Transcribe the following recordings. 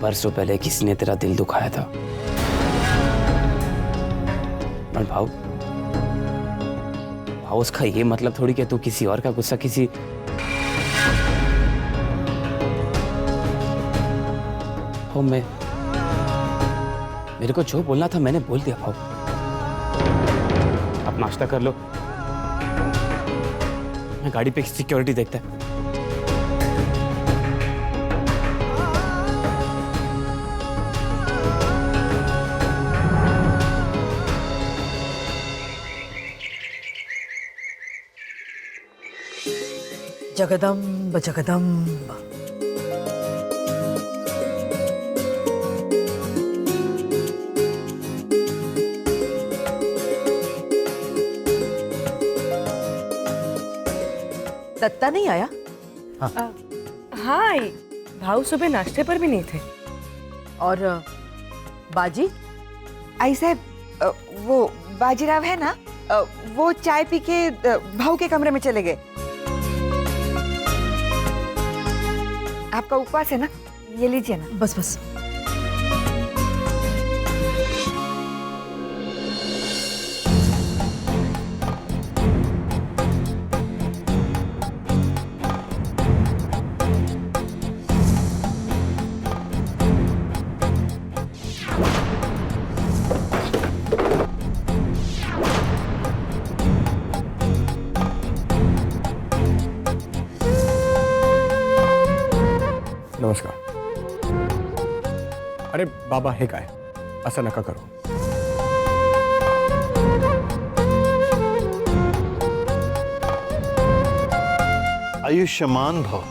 बरसों पहले किसी ने तेरा दिल दुखाया था। पर भाव उसका ये मतलब थोड़ी कि तू किसी और का गुस्सा किसी हो मेरे को जो बोलना था मैंने बोल दिया। भाव आप नाश्ता कर लो, मैं गाड़ी पे सिक्योरिटी देखता है। जगदम्ब जगदम्ब। दत्ता नहीं आया? हाँ आई, भाऊ सुबह नाश्ते पर भी नहीं थे। और बाजी? आई साहब, वो बाजीराव है ना, वो चाय पी के भाऊ के कमरे में चले गए। आपका उपवास है ना, ये लीजिए ना। बस बस। नमस्कार। अरे बाबा हे काय असं नका करू। आयुष्मान भव।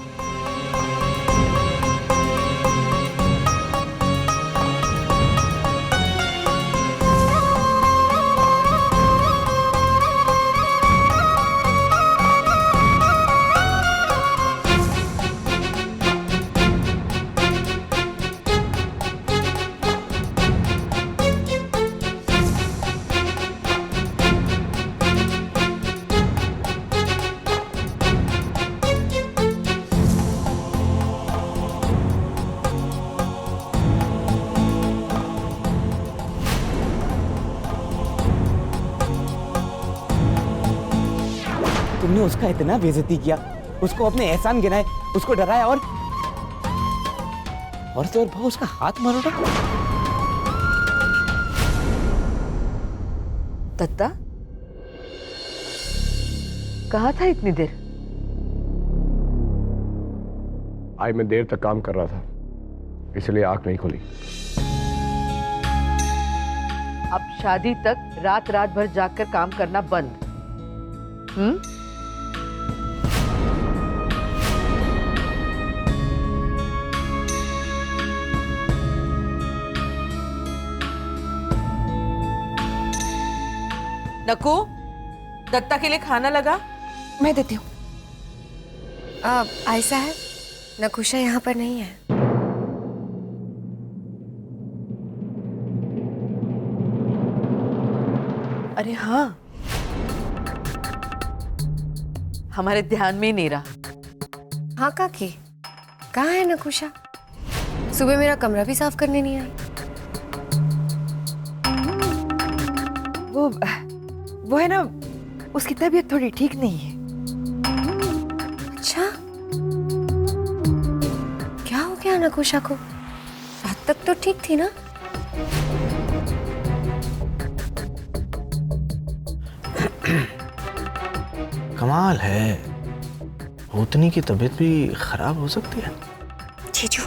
तुमने उसका इतना बेइज्जती किया, उसको अपने एहसान गिनाए, उसको डराया और तो और भाव उसका हाथ मारोड़ा। दत्ता कहाँ था इतनी देर? आज मैं देर तक काम कर रहा था, इसलिए आंख नहीं खुली। अब शादी तक रात रात भर जागकर काम करना बंद। नकू, दत्ता के लिए खाना लगा? मैं देती हूँ। आई साहब, नकुशा यहाँ पर नहीं है। अरे हाँ, हमारे ध्यान में ही नहीं रहा। हाँ काकी, कहाँ है नकुशा? सुबह मेरा कमरा भी साफ करने नहीं आई। वो है ना, उसकी तबीयत थोड़ी ठीक नहीं है। अच्छा, क्या हो गया नकुशा को? रात तक तो ठीक थी ना? कमाल है, भूतनी की तबीयत भी खराब हो सकती है। जीजू,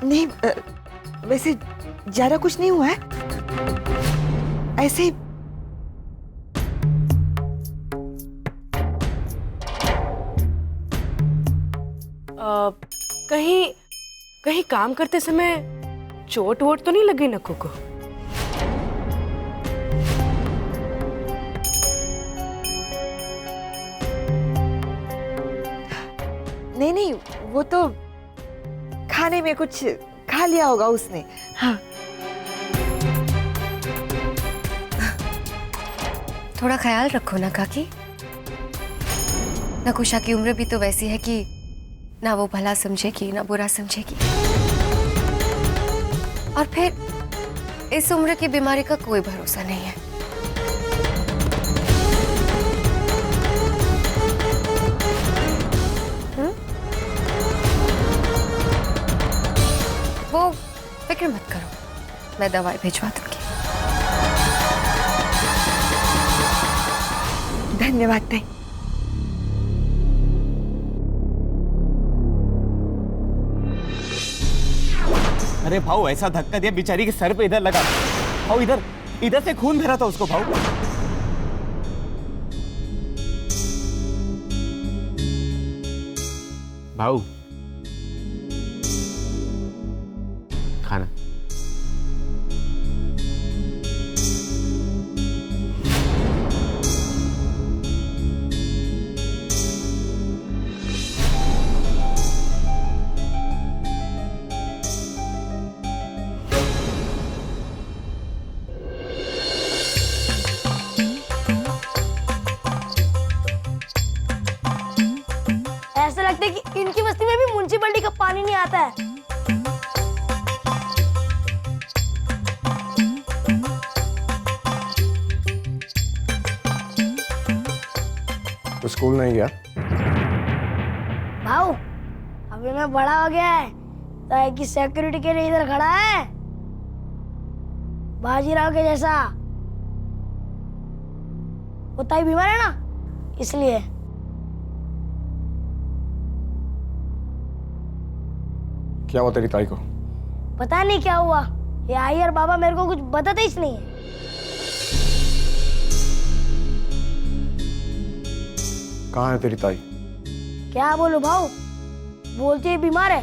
नहीं, वैसे ज्यादा कुछ नहीं हुआ है, ऐसे ही। कहीं काम करते समय चोट वोट तो नहीं लगी नकू को? नहीं, वो तो खाने में कुछ खा लिया होगा उसने। हाँ, थोड़ा ख्याल रखो ना काकी। नकुशा की उम्र भी तो वैसी है कि ना वो भला समझेगी ना बुरा समझेगी। और फिर इस उम्र की बीमारी का कोई भरोसा नहीं है। वो फिक्र मत करो, मैं दवाई भिजवा दूंगी। धन्यवाद ताई। अरे भाऊ ऐसा धक्का दिया बेचारी के सर पे, इधर लगा भाऊ, इधर इधर से खून बह रहा था उसको भाऊ। भाऊ खाना। ऐसा लगता है कि इनकी बस्ती में भी म्युनिसिपैलिटी का पानी नहीं आता है। तो स्कूल नहीं गया? भाऊ अभी मैं बड़ा हो गया है तो है कि सिक्योरिटी के लिए इधर खड़ा है, बाजीराव के जैसा। वो ताई बीमार है ना, इसलिए। क्या हुआ तेरी ताई को? पता नहीं क्या हुआ, ये आई और बाबा मेरे को कुछ बताते ही नहीं है। कहाँ है तेरी ताई? क्या बोलूं भाऊ, बोलती है बीमार है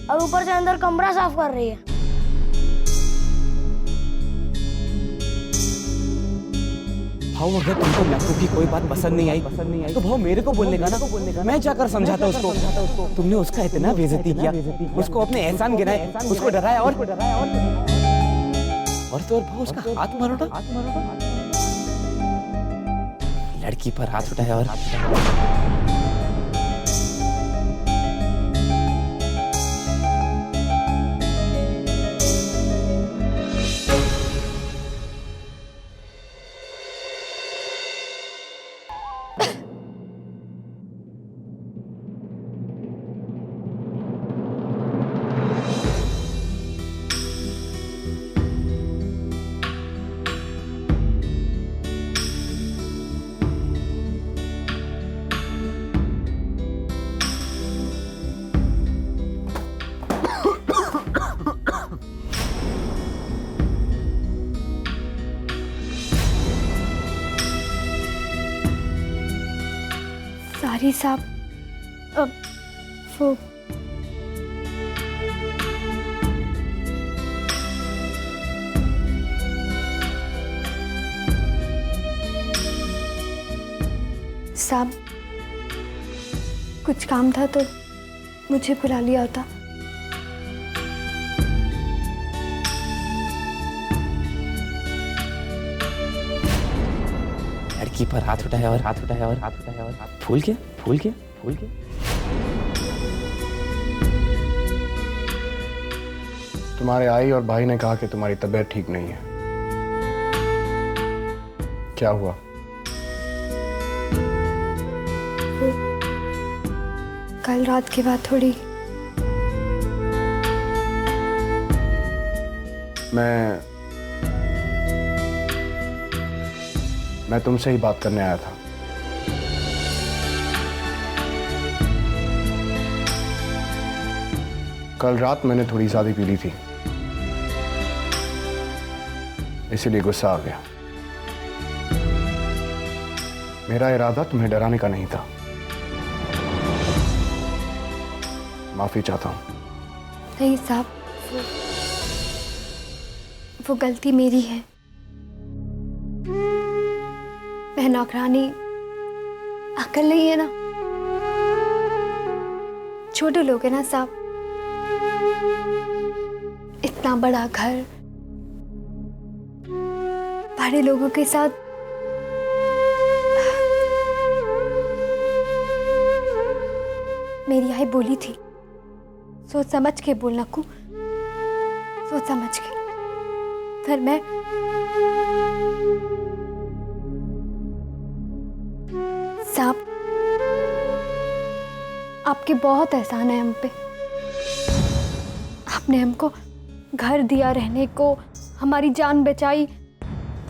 और ऊपर से अंदर कमरा साफ कर रही है। भाऊ अगर तुमको नक्कू की कोई बात पसंद नहीं आई तो भाऊ मेरे को बोलने का ना, मैं जाकर समझाता उसको। तुमने उसका इतना बेइज्जती किया, उसको अपने एहसान गिनाए, उसको डराया और तो और भाऊ उसका हाथ मारो ना, लड़की पर हाथ उठाया और सारी साहब, अब वो साहब कुछ काम था तो मुझे बुला लिया होता। लड़की पर हाथ उठाया और फूल के तुम्हारे आई और भाई ने कहा कि तुम्हारी तबीयत ठीक नहीं है। क्या हुआ? कल रात के बाद थोड़ी मैं तुमसे ही बात करने आया था। कल रात मैंने थोड़ी ज्यादा पी ली थी, इसीलिए गुस्सा आ गया। मेरा इरादा तुम्हें डराने का नहीं था। माफी चाहता हूं। नहीं साहब, वो गलती मेरी है। मैं नौकरानी, अकल नहीं है ना, छोटे लोग हैं ना साहब। इतना बड़ा घर, बड़े लोगों के साथ मेरी आई बोली थी, सोच समझ के बोलना कू, सोच समझ के। फिर मैं साहब, आपके बहुत एहसान है हम पे। आपने हमको घर दिया रहने को, हमारी जान बचाई,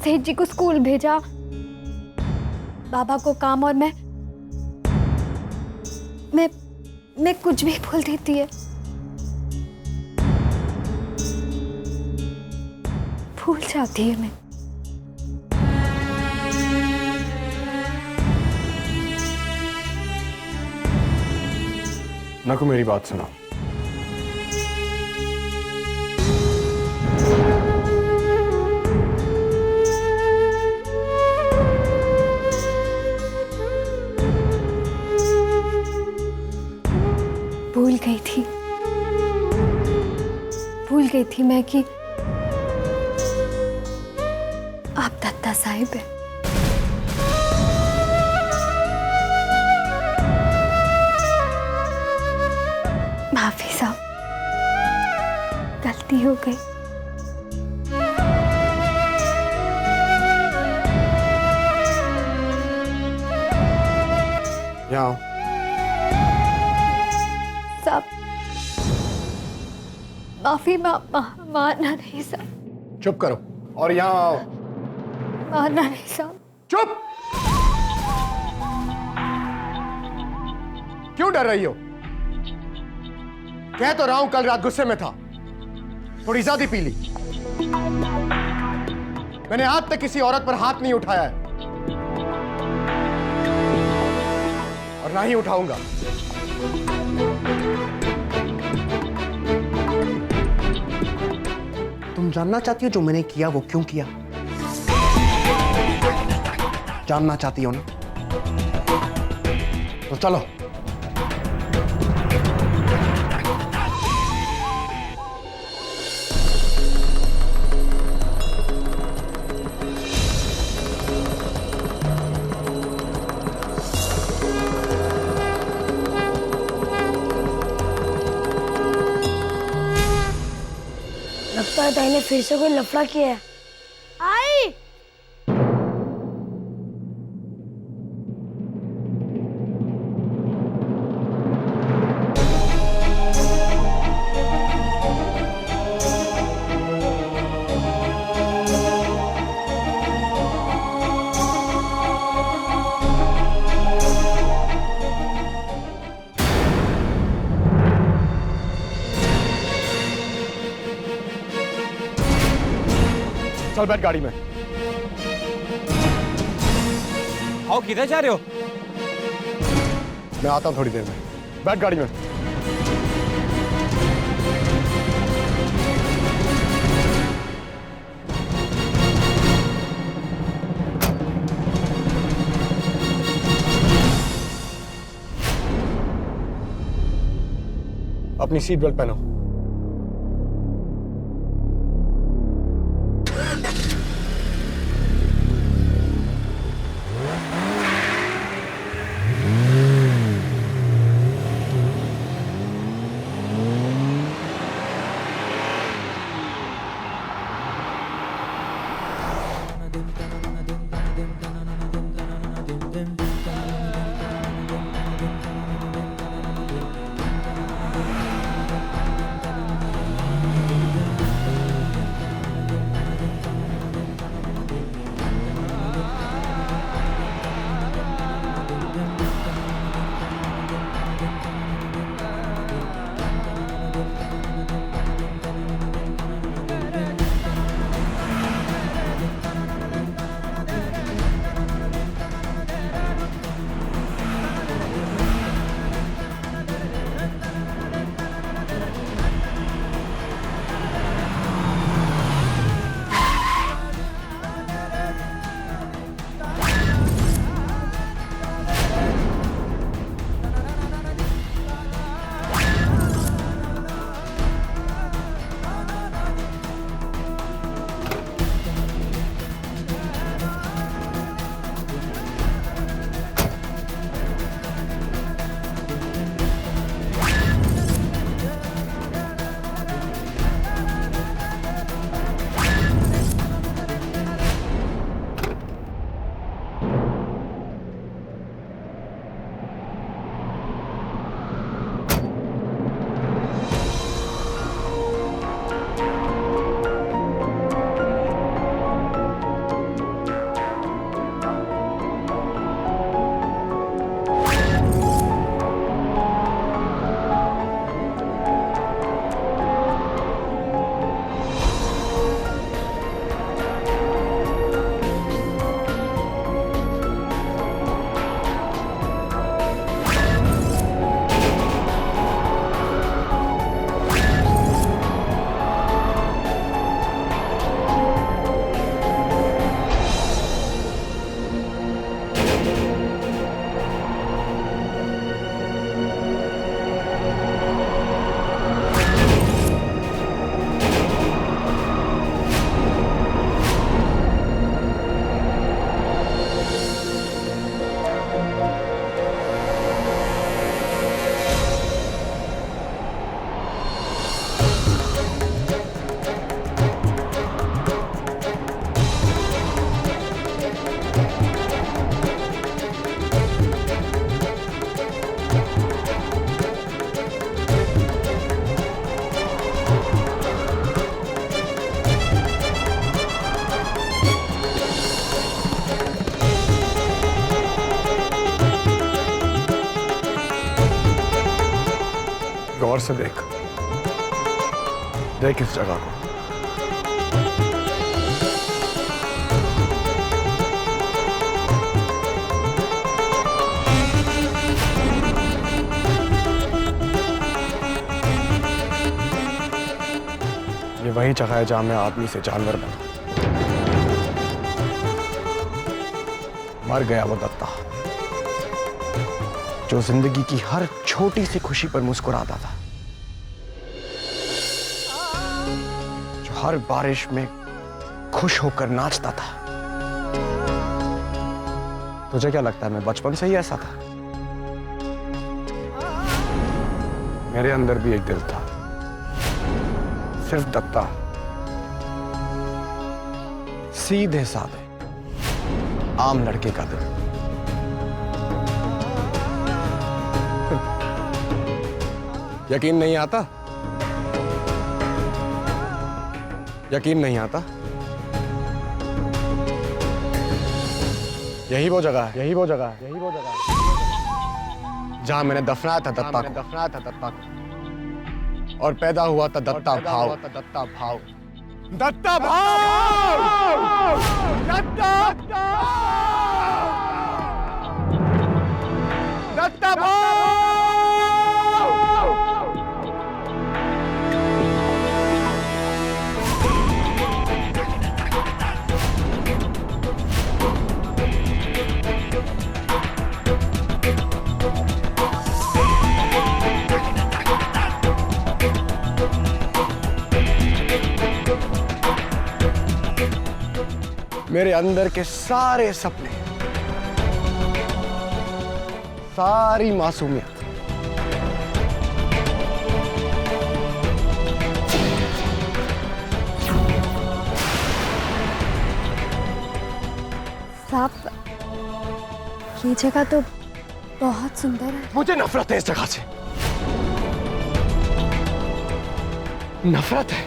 सेठ जी को स्कूल भेजा, बाबा को काम, और मैं कुछ भी भूल देती है। भूल जाती है मैं। नकु, मेरी बात सुनो। भूल गई थी मैं कि आप दत्ता साहिब हैं। माफी साहब, गलती हो गई। यहाँ आओ। साहब, माफी मानना नहीं साहब। चुप करो और यहाँ आओ। मानना नहीं साहब। चुप! क्यों डर रही हो? कह तो रहा हूं कल रात गुस्से में था, थोड़ी ज्यादा पी ली। मैंने आज तक किसी औरत पर हाथ नहीं उठाया है और ना ही उठाऊंगा। तुम जानना चाहती हो जो मैंने किया वो क्यों किया? जानना चाहती हो ना? तो चलो। लगता है ताई ने फिर से कोई लफड़ा किया है। आई चल बैठ गाड़ी में। आओ, किधर जा रहे हो? मैं आता हूं थोड़ी देर में। बैठ गाड़ी में। अपनी सीट बेल्ट पहनो। गौर से देख, देख इस जगह को। ये वही जगह है जहां मैं आदमी से जानवर बना। मर गया वो दत्ता जो जिंदगी की हर छोटी सी खुशी पर मुस्कुराता था, जो हर बारिश में खुश होकर नाचता था। तुझे क्या लगता है मैं बचपन से ही ऐसा था? मेरे अंदर भी एक दिल था, सिर्फ दत्ता, सीधे साधे आम लड़के का दिल। यकीन नहीं आता? यकीन नहीं आता? यही वो जगह है, यही वो जगह है, यही वो जगह है जहां मैंने दफनाया था दत्ता को, और पैदा हुआ था दत्ता भाव। दत्ता भाव, दत्ता भाव, दत्ता दत्ता भाव। मेरे अंदर के सारे सपने, सारी मासूमियत, साहब, ये जगह तो बहुत सुंदर है। मुझे नफरत है इस जगह से, नफरत है।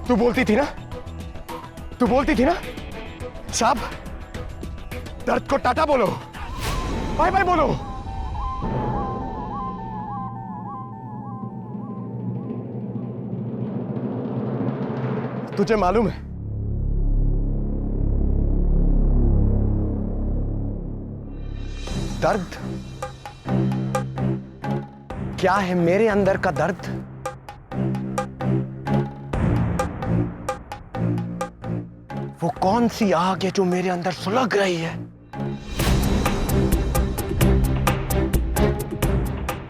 तू बोलती थी ना, तू बोलती थी ना साहब, दर्द को टाटा बोलो, बाय बाय बोलो। तुझे मालूम है दर्द क्या है? मेरे अंदर का दर्द वो कौन सी आग है जो मेरे अंदर सुलग रही है?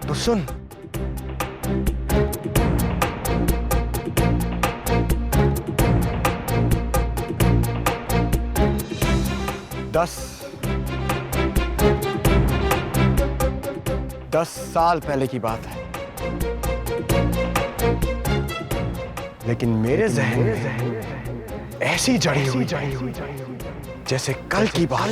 तो सुन, दस साल पहले की बात है, लेकिन मेरे जहन में ऐसी जड़ी हुई जैसे कल की बात।